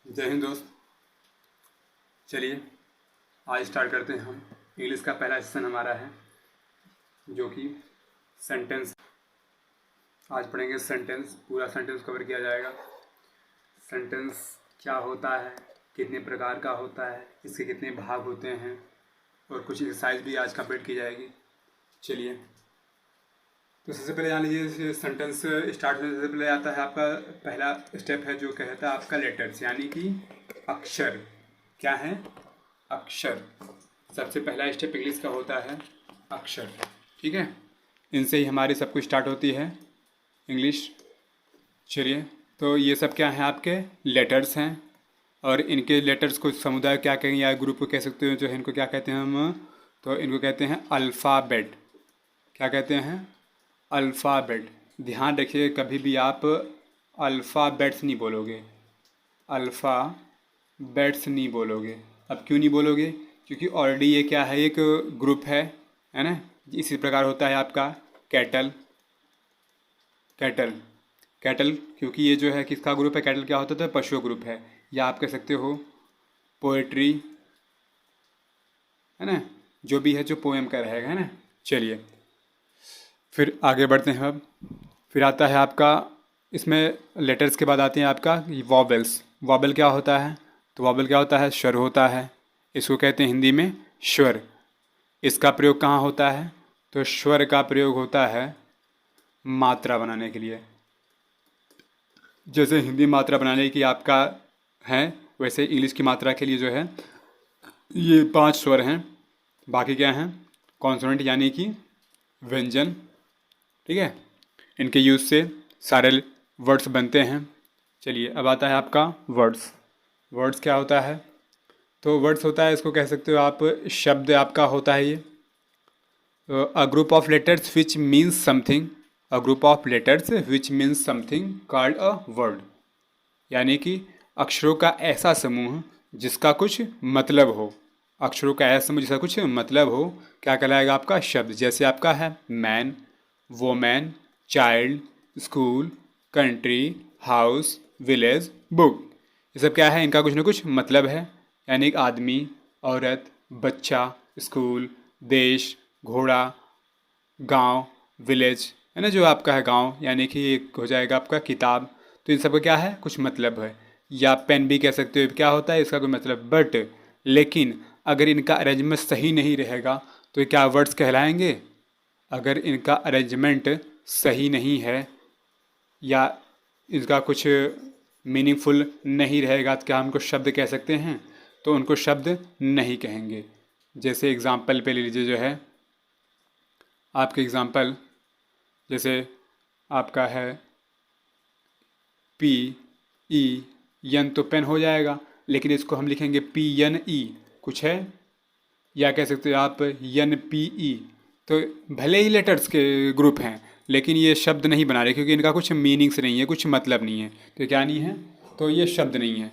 जय हिंद दोस्त। चलिए आज स्टार्ट करते हैं। हम इंग्लिश का पहला सेशन हमारा है जो कि सेंटेंस। आज पढ़ेंगे सेंटेंस, पूरा सेंटेंस कवर किया जाएगा। सेंटेंस क्या होता है, कितने प्रकार का होता है, इसके कितने भाग होते हैं और कुछ एक्सरसाइज भी आज कंप्लीट की जाएगी। चलिए तो सबसे पहले जान लीजिए, सेंटेंस स्टार्ट होने से पहले आता है आपका पहला स्टेप है जो कहता है आपका लेटर्स, यानी कि अक्षर। क्या है? अक्षर। सबसे पहला स्टेप इंग्लिश का होता है अक्षर। ठीक है, इनसे ही हमारी सब कुछ स्टार्ट होती है इंग्लिश। चलिए तो ये सब क्या है, आपके लेटर्स हैं और इनके लेटर्स को समुदाय क्या कहेंगे या ग्रुप को कह सकते हो, जो है इनको क्या कहते हैं हम, तो इनको कहते हैं अल्फ़ाबेट। क्या कहते हैं? अल्फ़ाबेट। ध्यान रखिए, कभी भी आप अल्फ़ाबेट्स नहीं बोलोगे, अल्फ़ाबेट्स नहीं बोलोगे। अब क्यों नहीं बोलोगे? क्योंकि ऑलरेडी ये क्या है, एक ग्रुप है ना। इसी प्रकार होता है आपका कैटल। कैटल कैटल क्योंकि ये जो है किसका ग्रुप है? कैटल क्या होता है? पशु ग्रुप है। या आप कह सकते हो पोएट्री, है ना, जो भी है जो पोएम का रहेगा, है ना। चलिए फिर आगे बढ़ते हैं। अब फिर आता है आपका, इसमें लेटर्स के बाद आते हैं आपका वॉवेल्स। वॉवेल क्या होता है? तो वॉवेल क्या होता है? स्वर होता है। इसको कहते हैं हिंदी में स्वर। इसका प्रयोग कहाँ होता है? तो स्वर का प्रयोग होता है मात्रा बनाने के लिए। जैसे हिंदी मात्रा बनाने की आपका है, वैसे इंग्लिश की मात्रा के लिए जो है ये 5 स्वर हैं। बाकी क्या हैं? कॉन्सोनेंट यानी कि व्यंजन। ठीक है, इनके यूज़ से सारे वर्ड्स बनते हैं। चलिए अब आता है आपका वर्ड्स। वर्ड्स क्या होता है? तो वर्ड्स होता है, इसको कह सकते हो आप शब्द आपका होता है ये। A group of letters which means something, a group of letters which means something called a word. यानी कि अक्षरों का ऐसा समूह जिसका कुछ मतलब हो। अक्षरों का ऐसा समूह जिसका कुछ मतलब हो क्या कहलाएगा? आपका शब्द। जैसे आपका है man, woman, child, school, country, house, village, book. ये सब क्या है? इनका कुछ ना कुछ मतलब है। यानी एक आदमी, औरत, बच्चा, स्कूल, देश, घोड़ा, गांव, विलेज, है ना, जो आपका है गांव, यानी कि एक हो जाएगा आपका किताब। तो इन सब का क्या है? कुछ मतलब है। या पेन भी कह सकते हो, क्या होता है इसका कोई मतलब। बट लेकिन अगर इनका अरेंजमेंट सही नहीं रहेगा तो ये क्या वर्ड्स कहलाएंगे? अगर इनका अरेंजमेंट सही नहीं है या इसका कुछ मीनिंगफुल नहीं रहेगा तो क्या हम उनको शब्द कह सकते हैं? तो उनको शब्द नहीं कहेंगे। जैसे एग्जाम्पल पे ले लीजिए, जो है आपके एग्जाम्पल, जैसे आपका है पी ई यन, तो पेन हो जाएगा, लेकिन इसको हम लिखेंगे पी एन ई, कुछ है। या कह सकते हो आप एन पी ई। तो भले ही लेटर्स के ग्रुप हैं लेकिन ये शब्द नहीं बना रहे, क्योंकि इनका कुछ मीनिंग्स नहीं है, कुछ मतलब नहीं है। तो क्या नहीं है? तो ये शब्द नहीं है।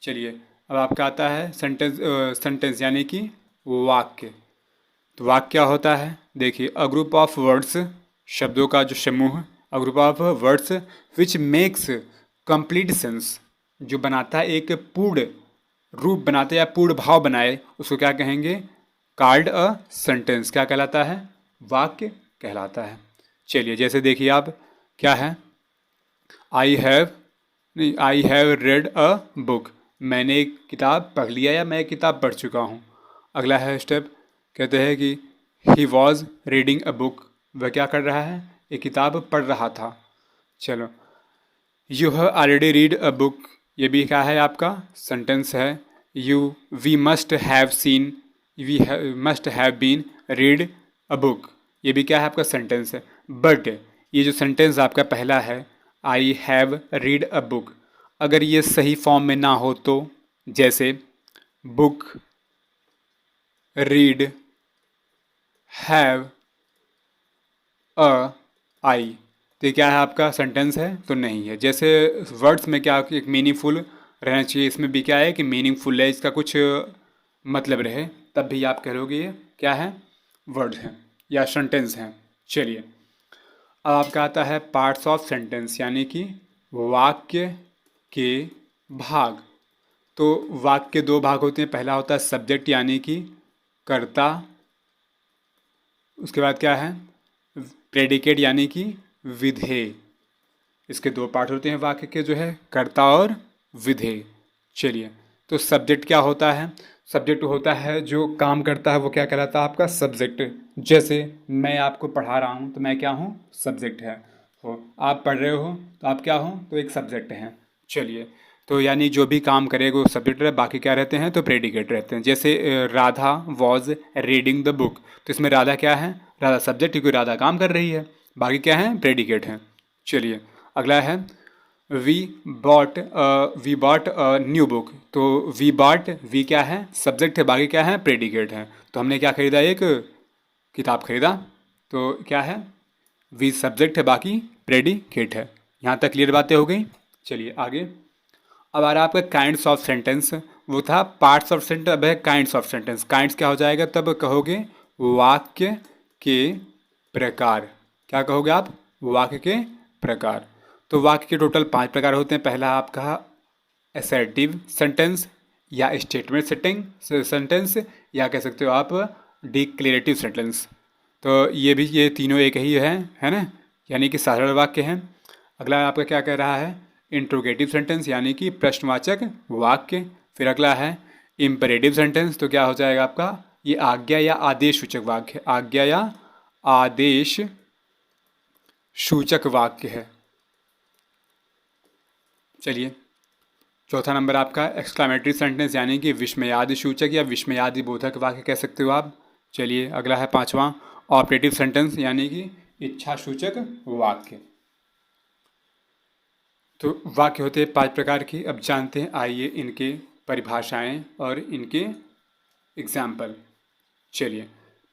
चलिए अब आपका आता है सेंटेंस। सेंटेंस यानी कि वाक्य। तो वाक्य क्या होता है? देखिए, अ ग्रुप ऑफ वर्ड्स, शब्दों का जो समूह, a group of words which makes complete sense, जो बनाता है एक पूर्ण रूप बनाते या पूर्ण भाव बनाए, उसको क्या कहेंगे? Card a sentence. क्या कहलाता है? वाक्य कहलाता है। चलिए जैसे देखिए आप, क्या है? आई हैव, नहीं, I have read a book. मैंने एक किताब पढ़ लिया या मैं एक किताब पढ़ चुका हूँ। अगला है स्टेप, कहते हैं कि he was reading a book. वह क्या कर रहा है? एक किताब पढ़ रहा था। चलो, you have already read a book, ये भी क्या है? आपका सेंटेंस है। You we must have seen, we must have been read a book, ये भी क्या है? आपका सेंटेंस है। बट ये जो सेंटेंस आपका पहला है, I have read a book, अगर ये सही फॉर्म में ना हो तो, जैसे बुक, रीड, हैव, अ, आई, तो ये क्या है? आपका सेंटेंस है? तो नहीं है। जैसे वर्ड्स में क्या एक मीनिंगफुल रहना चाहिए, इसमें भी क्या है कि मीनिंगफुल है, इसका कुछ मतलब रहे, तब भी आप कह लोगे ये क्या है? वर्ड है या सेंटेंस है। चलिए अब आपका आता है पार्ट्स ऑफ सेंटेंस, यानी कि वाक्य के भाग। तो वाक्य के दो भाग होते हैं, पहला होता है सब्जेक्ट यानी कि कर्ता, उसके बाद क्या है प्रेडिकेट यानी कि विधेय। इसके दो पार्ट होते हैं वाक्य के जो है, कर्ता और विधेय। चलिए, तो सब्जेक्ट क्या होता है? सब्जेक्ट होता है जो काम करता है, वो क्या कहलाता है आपका सब्जेक्ट। जैसे मैं आपको पढ़ा रहा हूँ तो मैं क्या हूँ? सब्जेक्ट है हो। आप पढ़ रहे हो तो आप क्या हो? तो एक सब्जेक्ट हैं। चलिए, तो यानी जो भी काम करेगा वो सब्जेक्ट रहे, बाकी क्या रहते हैं? तो प्रेडिकेट रहते हैं। जैसे Radha was reading the book, तो इसमें राधा क्या है? राधा सब्जेक्ट, क्योंकि राधा काम कर रही है। बाकी क्या है? प्रेडिकेट हैं। चलिए, अगला है वी बॉट न्यू बुक, तो वी बॉट, वी क्या है? सब्जेक्ट है, बाकी क्या है? प्रेडिकेट है। तो हमने क्या खरीदा? एक किताब खरीदा। तो क्या है? वी सब्जेक्ट है, बाकी प्रेडिकेट है। यहाँ तक क्लियर बातें हो गई। चलिए आगे। अब आ रहा है आपका काइंड्स ऑफ सेंटेंस। वो था पार्ट्स ऑफ सेंटेंस, अब है काइंड्स ऑफ सेंटेंस। काइंड्स क्या हो जाएगा? तब कहोगे वाक्य के प्रकार। क्या कहोगे आप? वाक्य के प्रकार। तो वाक्य के टोटल 5 प्रकार होते हैं। पहला आपका असर्टिव सेंटेंस या स्टेटमेंट सेंटेंस, या कह सकते हो आप डिक्लेरेटिव सेंटेंस। तो ये तीनों एक ही है ना, यानी कि साधारण वाक्य हैं। अगला आपका क्या कह रहा है? इंट्रोगेटिव सेंटेंस यानी कि प्रश्नवाचक वाक्य। फिर अगला है इम्परेटिव सेंटेंस, तो क्या हो जाएगा आपका? ये आज्ञा या आदेश सूचक वाक्य, आज्ञा या आदेश सूचक वाक्य है। चलिए, चौथा नंबर आपका एक्सक्लामेटरी सेंटेंस यानी कि विस्मयादि सूचक या विस्मयादि बोधक वाक्य कह सकते हो आप। चलिए, अगला है पांचवा ऑपरेटिव सेंटेंस यानी कि इच्छा सूचक वाक्य। तो वाक्य होते हैं 5 प्रकार की। अब जानते हैं, आइए इनके परिभाषाएं और इनके एग्जाम्पल। चलिए,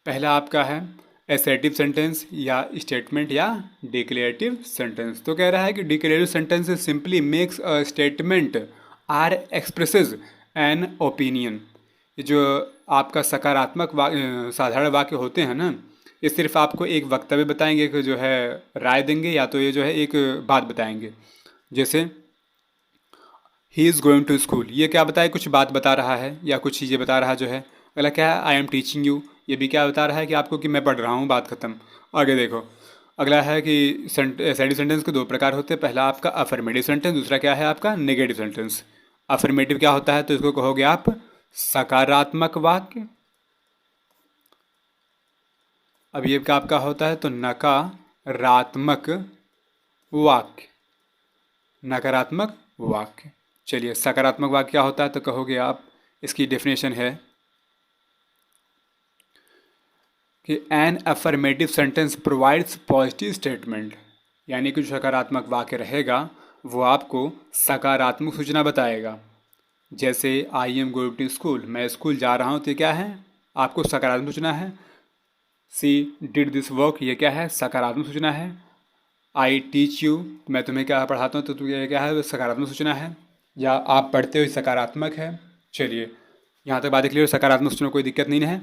पहला आपका है एसर्टिव सेंटेंस या स्टेटमेंट या डिक्लेरेटिव सेंटेंस। तो कह रहा है कि declarative sentence simply makes a statement or expresses an opinion. ये जो आपका सकारात्मक साधारण वाक्य होते हैं ना, ये सिर्फ आपको एक वक्तव्य बताएंगे कि जो है राय देंगे, या तो ये जो है एक बात बताएंगे। जैसे he is going to school, ये क्या बताए? कुछ बात बता रहा है या कुछ चीज़ें बता रहा जो है। अगला क्या है? आई एम टीचिंग यू, ये भी क्या बता रहा है कि आपको कि मैं पढ़ रहा हूँ, बात खत्म। आगे देखो, अगला है कि एसर्टिव सेंटेंस के 2 प्रकार होते हैं। पहला आपका अफर्मेटिव सेंटेंस, दूसरा क्या है आपका? Negative sentence. अफर्मेटिव क्या होता है? तो इसको कहोगे आप सकारात्मक वाक्य। अब ये क्या आपका होता है? तो नकारात्मक वाक्य, नकारात्मक वाक्य। चलिए, सकारात्मक वाक्य क्या होता है? तो कहोगे आप, इसकी डेफिनेशन है कि an affirmative sentence provides positive statement, यानी कि जो सकारात्मक वाक्य रहेगा वो आपको सकारात्मक सूचना बताएगा। जैसे I am going to school, मैं स्कूल जा रहा हूँ, तो ये क्या है? आपको सकारात्मक सूचना है। सी डिड दिस वर्क, ये क्या है? सकारात्मक सूचना है। आई टीच यू, मैं तुम्हें क्या पढ़ाता हूँ, तो ये क्या है? सकारात्मक सूचना है। या आप पढ़ते हो, सकारात्मक है। चलिए, यहाँ तक बात क्लियर, सकारात्मक सूचना कोई दिक्कत नहीं है।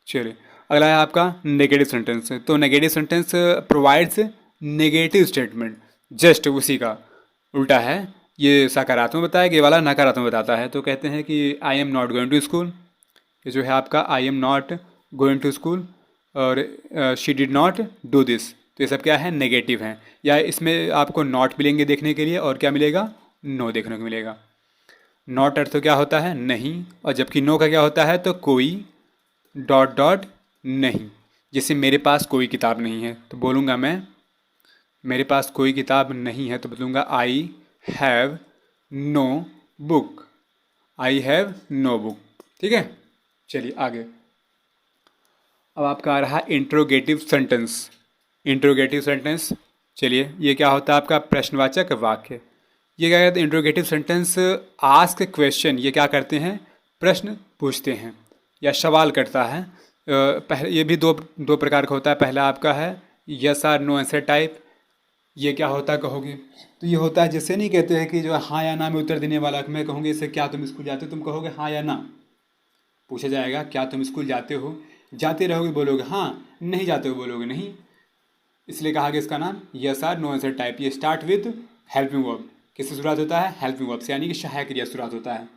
चलिए, अगला है आपका नेगेटिव सेंटेंस। तो negative sentence provides negative statement, just उसी का उल्टा है। ये सकारात्मक बताया, ये वाला नकारात्मक बताता है। तो कहते हैं कि I am not going to school, ये जो है आपका I am not going to school, और she did not do this, तो ये सब क्या है? नेगेटिव हैं। या इसमें आपको नॉट मिलेंगे देखने के लिए, और क्या मिलेगा? नो देखने को मिलेगा। नॉट अर्थ तो क्या होता है? नहीं, और जबकि नो का क्या होता है? तो कोई डॉट डॉट नहीं। जैसे मेरे पास कोई किताब नहीं है, तो बोलूँगा मैं मेरे पास कोई किताब नहीं है, तो बोलूँगा I have no book, I have no book. ठीक है, चलिए आगे। अब आपका आ रहा इंट्रोगेटिव सेंटेंस। इंट्रोगेटिव सेंटेंस, चलिए, ये क्या होता है आपका? प्रश्नवाचक वाक्य। ये क्या कहते हैं? इंट्रोगेटिव सेंटेंस आस्क क्वेश्चन, ये क्या करते हैं? प्रश्न पूछते हैं या सवाल करता है। पहले ये भी दो प्रकार का होता है। पहला आपका है yes or no answer type. ये क्या होता है कहोगे? तो ये होता है, जैसे नहीं कहते हैं कि जो हाँ या ना में उत्तर देने वाला। मैं कहूँगी इससे क्या तुम स्कूल जाते हो, तुम कहोगे हाँ या ना। पूछा जाएगा क्या तुम स्कूल जाते हो, जाते रहोगे बोलोगे हाँ, नहीं जाते हो बोलोगे नहीं। इसलिए कहा गया इसका नाम yes or no answer type. ये स्टार्ट विद हेल्पिंग वर्ब, किससे शुरुआत होता है? हेल्पिंग वर्ब से, यानी कि सहायक क्रिया शुरुआत होता है।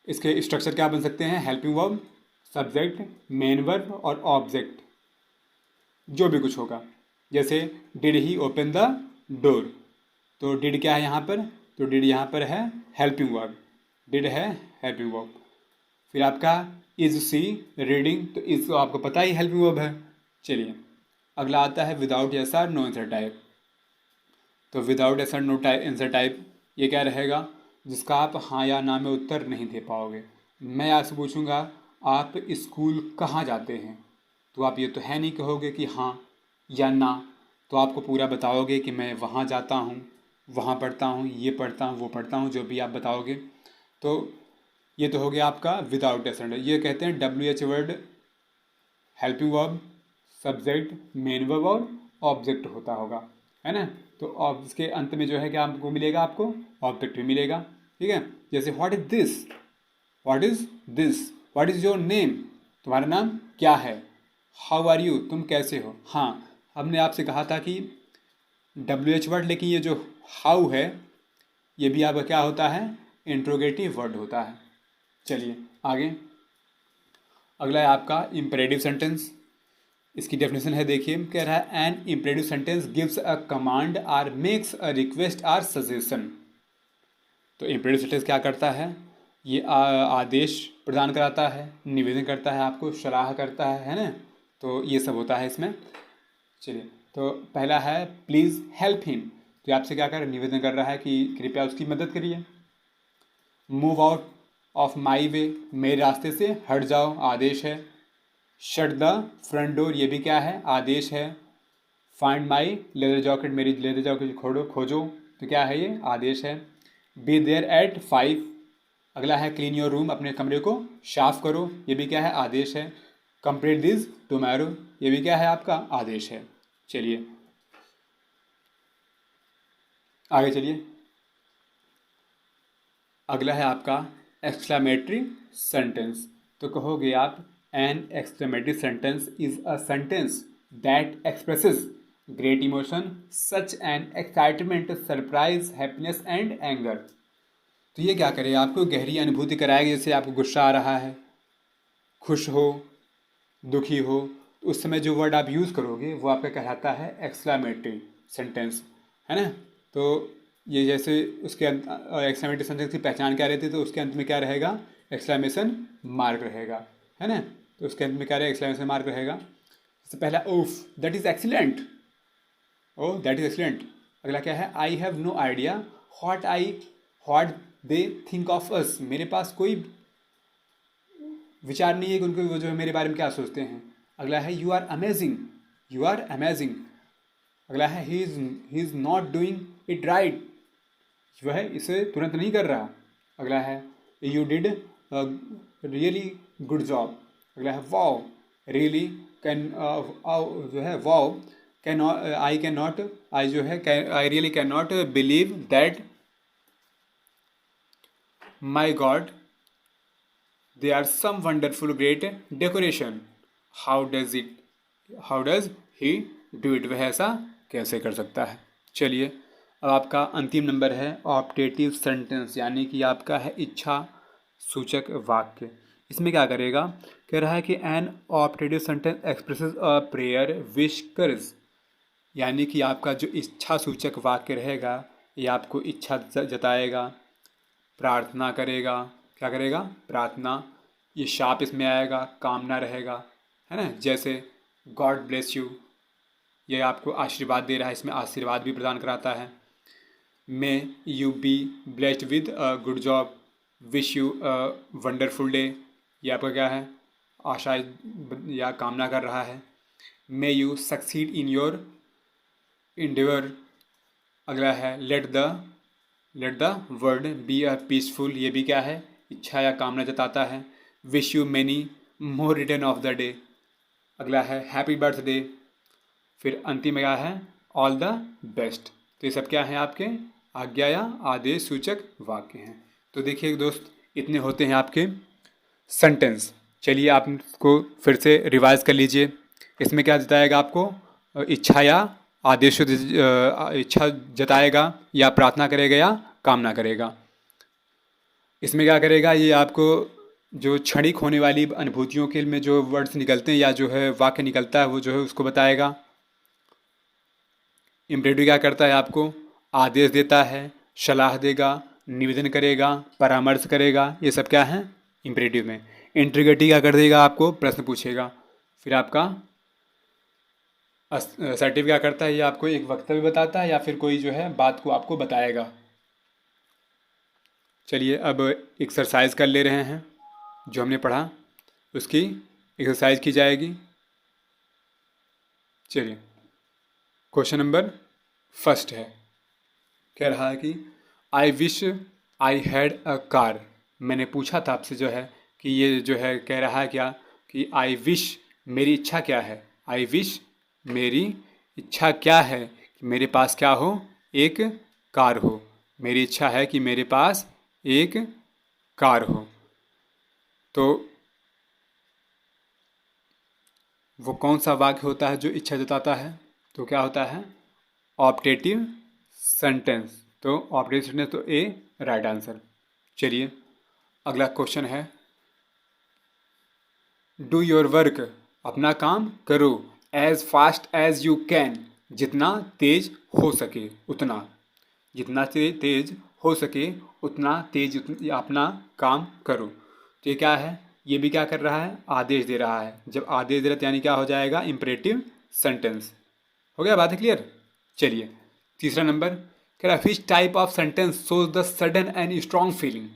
इसके स्ट्रक्चर क्या बन सकते हैं, helping verb, subject, main verb और ऑब्जेक्ट, जो भी कुछ होगा। जैसे did he open the door, तो डिड क्या है यहाँ पर, तो डिड यहाँ पर है हेल्पिंग वर्ब, डिड है हेल्पिंग वर्ब। फिर आपका इज सी रीडिंग, तो इज तो आपको पता ही हेल्पिंग वर्ब है। चलिए अगला आता है without yes or no answer type. तो without yes or no answer type ये क्या रहेगा, जिसका आप हाँ या ना में उत्तर नहीं दे पाओगे। मैं आपसे पूछूंगा आप स्कूल कहाँ जाते हैं, तो आप ये तो है नहीं कहोगे कि हाँ या ना, तो आपको पूरा बताओगे कि मैं वहाँ जाता हूँ, वहाँ पढ़ता हूँ, ये पढ़ता हूँ, वो पढ़ता हूँ, जो भी आप बताओगे। तो ये तो हो गया आपका विदाउट एस आर। ये कहते हैं WH word, helping verb, subject, main verb और ऑब्जेक्ट होता होगा, है ना। तो इसके अंत में जो है क्या आपको मिलेगा, आपको ऑब्जेक्ट भी मिलेगा, ठीक है। जैसे what is this, what is this, what is your name, तुम्हारा नाम क्या है, हाउ आर यू, तुम कैसे हो। हाँ, हमने आपसे कहा था कि WH वर्ड, लेकिन ये जो हाउ है ये भी आपका क्या होता है, इंट्रोगेटिव वर्ड होता है। चलिए आगे, अगला है आपका इम्परेटिव सेंटेंस। इसकी डेफिनेशन है, देखिए कह रहा है an imperative sentence gives a command or makes a request or suggestion. तो इम्परेटिव सेंटेंस क्या करता है, ये आदेश प्रदान कराता है, निवेदन करता है, आपको सलाह करता है ना। तो ये सब होता है इसमें। चलिए, तो पहला है प्लीज़ हेल्प हिम, तो आपसे क्या कर निवेदन कर रहा है कि कृपया उसकी मदद करिए। मूव आउट ऑफ माई वे, मेरे रास्ते से हट जाओ, आदेश है। शट द फ्रंट डोर, ये भी क्या है, आदेश है। फाइंड माई लेदर जॉकेट, मेरी लेदर जॉकेट खोजो, तो क्या है ये, आदेश है। बी देयर एट 5, अगला है क्लीन योर रूम, अपने कमरे को साफ करो, ये भी क्या है, आदेश है। कंप्लीट दिस टुमारो, ये भी क्या है, आपका आदेश है। चलिए आगे चलिए, अगला है आपका एक्सक्लामेटरी सेंटेंस। तो कहोगे आप an exclamatory sentence is a sentence that expresses great emotion such an excitement, surprise, happiness and anger. तो ये क्या करेगा, आपको गहरी अनुभूति कराएगा। जैसे आपको गुस्सा आ रहा है, खुश हो, दुखी हो, तो उस समय जो वर्ड आप यूज़ करोगे वो आपका कहलाता है एक्सक्लामेटरी सेंटेंस, है ना। तो ये जैसे उसके एक्सक्लामेटरी सेंटेंस की पहचान क्या रहती है, तो उसके अंत में क्या रहेगा, एक्सक्लामेशन मार्क रहेगा, है ना। तो उसके अंत में क्या रहेगा, एक्सक्लामेशन मार्क रहेगा। जैसे पहला oh, that is excellent, oh that is excellent. अगला क्या है, I have no idea what they think of us, मेरे पास कोई विचार नहीं है कि उनको वो जो है मेरे बारे में क्या सोचते हैं। अगला है you are amazing, you are amazing. अगला है he is not doing it right, जो है इसे तुरंत नहीं कर रहा। अगला है you did really good job. अगला है वाओ, रियली कैन, जो है wow can, I can not, I जो है I really can not believe that my God there are some wonderful great decoration, how does he do it, वह ऐसा कैसे कर सकता है। चलिए अब आपका अंतिम नंबर है ऑप्टेटिव सेंटेंस, यानी कि आपका है इच्छा सूचक वाक्य। इसमें क्या करेगा, कह रहा है कि an optative sentence expresses a prayer wish curse, यानी कि आपका जो इच्छा सूचक वाक्य रहेगा ये आपको इच्छा जताएगा, प्रार्थना करेगा, क्या करेगा, प्रार्थना। ये शाप इसमें आएगा, कामना रहेगा, है ना। जैसे गॉड ब्लेस यू, ये आपको आशीर्वाद दे रहा है, इसमें आशीर्वाद भी प्रदान कराता है। May you be blessed with a good job, wish you a wonderful day, ये आपका क्या है, आशा या कामना कर रहा है। May you succeed in your Endeavour. अगला है let the world be a peaceful, ये भी क्या है, इच्छा या कामना जताता है। Wish you many more return of the day. अगला है हैप्पी बर्थडे। फिर अंतिम क्या है, ऑल द बेस्ट। तो ये सब क्या है, आपके आज्ञा या आदेश सूचक वाक्य हैं। तो देखिए दोस्त, इतने होते हैं आपके सेंटेंस। चलिए आप इसको फिर से रिवाइज कर लीजिए। इसमें क्या जताएगा, आपको इच्छा या आदेश, इच्छा जताएगा या प्रार्थना करेगा या कामना करेगा। इसमें क्या करेगा, ये आपको जो क्षणिक होने वाली अनुभूतियों के में जो वर्ड्स निकलते हैं या जो है वाक्य निकलता है वो जो है उसको बताएगा। इम्परेटिव क्या करता है, आपको आदेश देता है, सलाह देगा, निवेदन करेगा, परामर्श करेगा, ये सब क्या है इम्परेटिव में। इंट्रीगेटिव क्या कर देगा, आपको प्रश्न पूछेगा। फिर आपका असर्टिव क्या करता है, ये आपको एक वक्तव्य बताता है या फिर कोई जो है बात को आपको बताएगा। चलिए अब एक्सरसाइज कर ले रहे हैं, जो हमने पढ़ा उसकी एक्सरसाइज की जाएगी। चलिए क्वेश्चन नंबर फर्स्ट है, कह रहा है कि I wish I had a car. मैंने पूछा था आपसे जो है कि ये जो है कह रहा है क्या कि आई विश मेरी इच्छा क्या है, आई विश मेरी इच्छा क्या है कि मेरे पास क्या हो, एक कार हो। मेरी इच्छा है कि मेरे पास एक कार हो। तो वो कौन सा वाक्य होता है जो इच्छा जताता है, तो क्या होता है ऑप्टेटिव सेंटेंस। तो ऑप्टेटिव सेंटेंस तो ए राइट आंसर। चलिए अगला क्वेश्चन है, डू योर वर्क, अपना काम करो, as fast as you can, जितना तेज हो सके उतना, जितना तेज हो सके उतना तेज अपना काम करो। तो ये क्या है, ये भी क्या कर रहा है, आदेश दे रहा है। जब आदेश दे रहा है तो यानी क्या हो जाएगा, इम्परेटिव सेंटेंस। हो गया, बात है क्लियर। चलिए तीसरा नंबर कह रहा है, which type of sentence shows the sudden and strong feeling.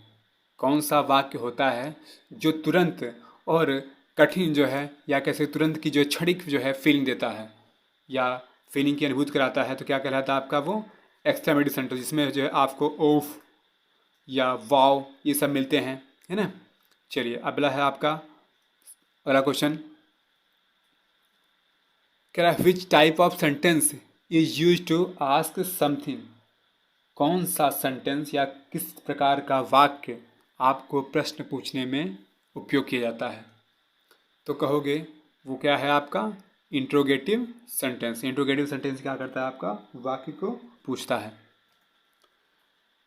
कौन सा वाक्य होता है जो तुरंत और कठिन जो है या कैसे तुरंत की जो क्षणिक जो है फीलिंग देता है या फीलिंग की अनुभूति कराता है, तो क्या कहलाता है आपका वो एक्सक्लेमेटरी सेंटेंस, जिसमें जो है आपको ओफ या वाव ये सब मिलते हैं, है ना। चलिए अगला है आपका अगला क्वेश्चन, कह रहा है which type of sentence is use to ask something. कौन सा सेंटेंस या किस प्रकार का वाक्य आपको प्रश्न पूछने में उपयोग किया जाता है, तो कहोगे वो क्या है आपका इंट्रोगेटिव सेंटेंस। इंट्रोगेटिव सेंटेंस क्या करता है, आपका वाक्य को पूछता है।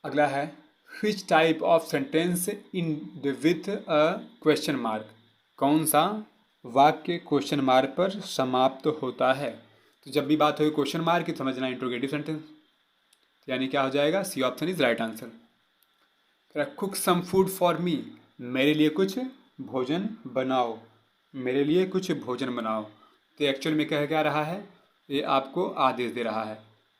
अगला है which type of sentence in with a question mark. कौन सा वाक्य क्वेश्चन मार्क पर समाप्त होता है। तो जब भी बात होगी क्वेश्चन मार्क की समझना इंट्रोगेटिव सेंटेंस, यानी क्या हो जाएगा, C option is right answer. Cook some food for me, मेरे लिए कुछ भोजन बनाओ, मेरे लिए कुछ भोजन बनाओ। तो एक्चुअल में कह क्या रहा है, ये आपको आदेश दे रहा है।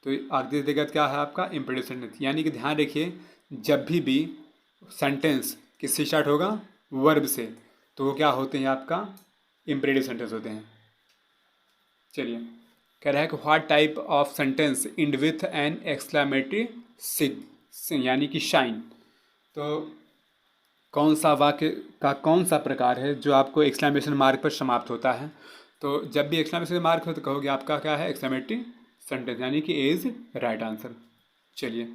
तो आदेश देगा क्या है आपका इम्परेटिव सेंटेंस। यानी कि ध्यान रखिए जब भी सेंटेंस किससे स्टार्ट होगा, वर्ब से, तो वो क्या होते हैं आपका इम्परेटिव सेंटेंस होते हैं। चलिए कह रहा है कि what type of sentence end with an exclamatory sign, यानी कि शाइन। तो कौन सा वाक्य का कौन सा प्रकार है जो आपको एक्सक्लेमेशन मार्क पर समाप्त होता है। तो जब भी एक्सक्लेमेशन मार्क हो तो कहोगे आपका क्या है एक्सक्लेमेटरी सेंटेंस, यानी कि इज राइट आंसर। चलिए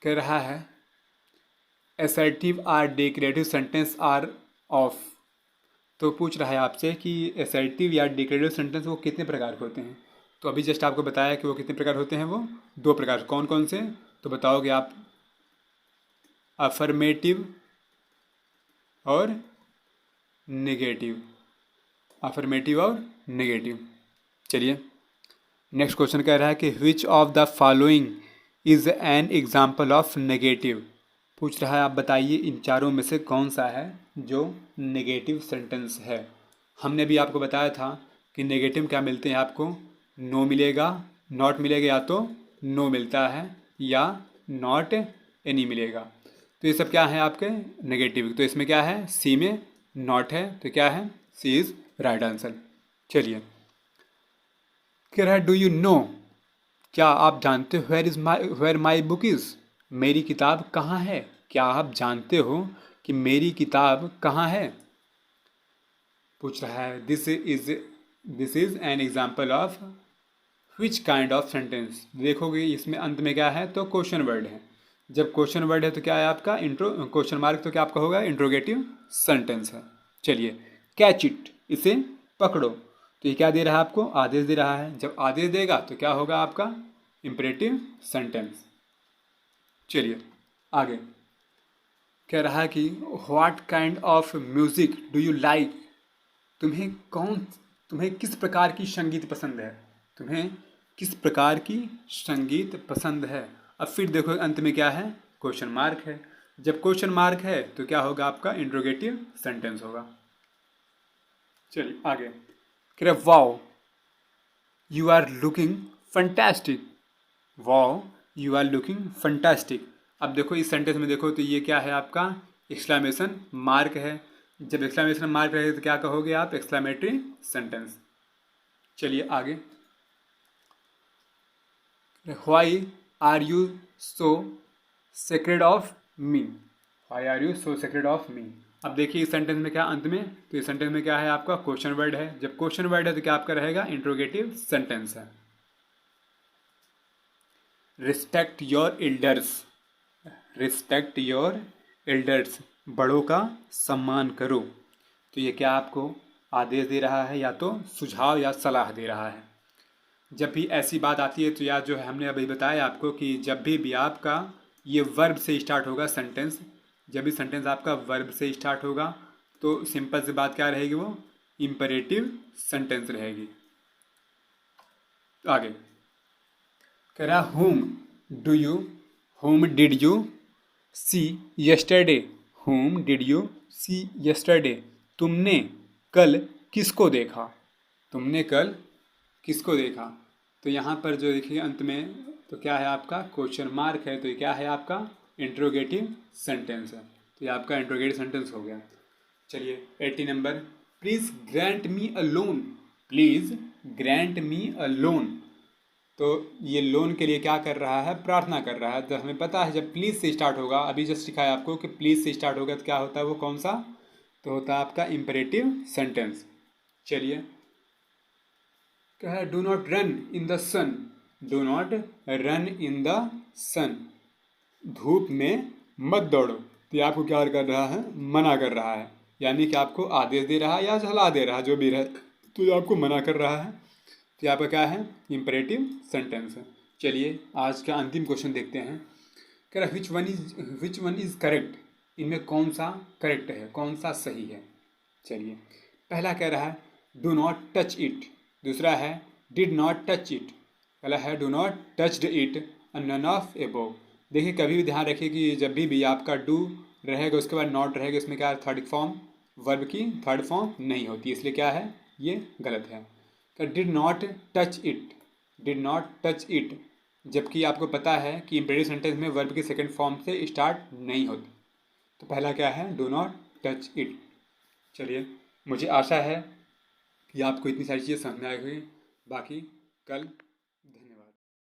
कह रहा है assertive or declarative sentence are of. तो पूछ रहा है आपसे कि असर्टिव या डिक्लेरेटिव सेंटेंस वो कितने प्रकार के होते हैं। तो अभी जस्ट आपको बताया कि वो कितने प्रकार होते हैं, वो दो प्रकार। कौन कौन से, तो बताओगे आप अफर्मेटिव और नेगेटिव, अफर्मेटिव और नेगेटिव। चलिए नेक्स्ट क्वेश्चन कह रहा है कि which of the following is an example of negative. पूछ रहा है आप बताइए इन चारों में से कौन सा है जो नेगेटिव सेंटेंस है। हमने भी आपको बताया था कि नेगेटिव क्या मिलते हैं आपको, नो मिलेगा, नॉट मिलेगा, या तो नो मिलता है या नॉट एनी मिलेगा। तो ये सब क्या है आपके नेगेटिव। तो इसमें क्या है, सी में नॉट है, तो क्या है सी इज राइट आंसर। चलिए कह रहा है डू यू नो, क्या आप जानते हो वेयर माई बुक इज़, मेरी किताब कहाँ है। क्या आप जानते हो कि मेरी किताब कहाँ है। पूछ रहा है this is an example of which kind of sentence. देखोगे इसमें अंत में क्या है, तो क्वेश्चन वर्ड है। जब क्वेश्चन वर्ड है तो क्या है आपका इंट्रो क्वेश्चन मार्क, तो क्या आपका होगा इंट्रोगेटिव सेंटेंस है। चलिए कैच इट, इसे पकड़ो। तो ये क्या दे रहा है आपको, आदेश दे रहा है। जब आदेश देगा तो क्या होगा आपका इम्परेटिव सेंटेंस। चलिए आगे कह रहा है कि what kind of music do you like. तुम्हें किस प्रकार की संगीत पसंद है। तुम्हें किस प्रकार की संगीत पसंद है। अब फिर देखो अंत में क्या है, क्वेश्चन मार्क है। जब क्वेश्चन मार्क है तो क्या होगा, आपका इंट्रोगेटिव सेंटेंस होगा। चलिए आगे, कह रहे wow you are looking fantastic. Wow you are looking fantastic. अब देखो इस सेंटेंस में देखो तो ये क्या है, आपका एक्सक्लेमेशन मार्क है। जब एक्सक्लेमेशन मार्क रहे तो क्या कहोगे आप, एक्सक्लेमेटरी सेंटेंस। चलिए आगे, why are you so scared of me. Why are you so scared of me. अब देखिए इस सेंटेंस में क्या अंत में, तो इस सेंटेंस में क्या है, आपका क्वेश्चन वर्ड है। जब क्वेश्चन वर्ड है तो क्या आपका रहेगा, इंट्रोगेटिव सेंटेंस है। Respect your elders. Respect your elders, बड़ों का सम्मान करो। तो ये क्या आपको आदेश दे रहा है, या तो सुझाव या सलाह दे रहा है। जब भी ऐसी बात आती है तो यार जो है हमने अभी बताया आपको कि जब भी आपका ये वर्ब से स्टार्ट होगा सेंटेंस, जब भी सेंटेंस आपका वर्ब से स्टार्ट होगा तो सिंपल सी बात क्या रहेगी, वो इंपरेटिव सेंटेंस रहेगी। आगे कह रहा whom did you see yesterday. Whom did you see yesterday, तुमने कल किसको देखा। तुमने कल किसको देखा। तो यहाँ पर जो देखिए अंत में तो क्या है, आपका क्वेश्चन मार्क है। तो ये क्या है, आपका इंट्रोगेटिव सेंटेंस है। तो ये आपका इंट्रोगेटिव सेंटेंस हो गया। चलिए 80 number, please grant me a loan. Please grant me a loan. तो ये लोन के लिए क्या कर रहा है, प्रार्थना कर रहा है। तो हमें पता है जब प्लीज़ से स्टार्ट होगा, अभी जस्ट सिखाया आपको कि प्लीज़ से स्टार्ट होगा तो क्या होता है, वो कौन सा, तो होता है आपका इंपरेटिव सेंटेंस। चलिए क्या है, do not run in the sun. Do not run in the sun, धूप में मत दौड़ो। तो ये आपको क्या कर रहा है, मना कर रहा है। यानी कि आपको आदेश दे रहा है या सलाह दे रहा है, जो भी रहे, तो ये आपको मना कर रहा है। तो आपका क्या है, इंपरेटिव सेंटेंस है। चलिए आज का अंतिम क्वेश्चन देखते हैं। कह रहा विच वन इज़ करेक्ट। इनमें कौन सा करेक्ट है, कौन सा सही है। चलिए पहला कह रहा है डू नॉट टच इट। दूसरा है डिड नॉट टच इट। पहला है do not touched it and none of above. देखिए कभी भी ध्यान रखिए कि जब भी आपका डू रहेगा उसके बाद नॉट रहेगा, इसमें क्या है, थर्ड फॉर्म वर्ब की थर्ड फॉर्म नहीं होती, इसलिए क्या है, ये गलत है। Did not touch it. Did not touch it, जबकि आपको पता है कि इंपरेटिव सेंटेंस में वर्ब की सेकंड फॉर्म से स्टार्ट नहीं होती। तो पहला क्या है, डू नॉट टच इट। चलिए मुझे आशा है कि आपको इतनी सारी चीज़ें समझ में आई हुई। बाकी कल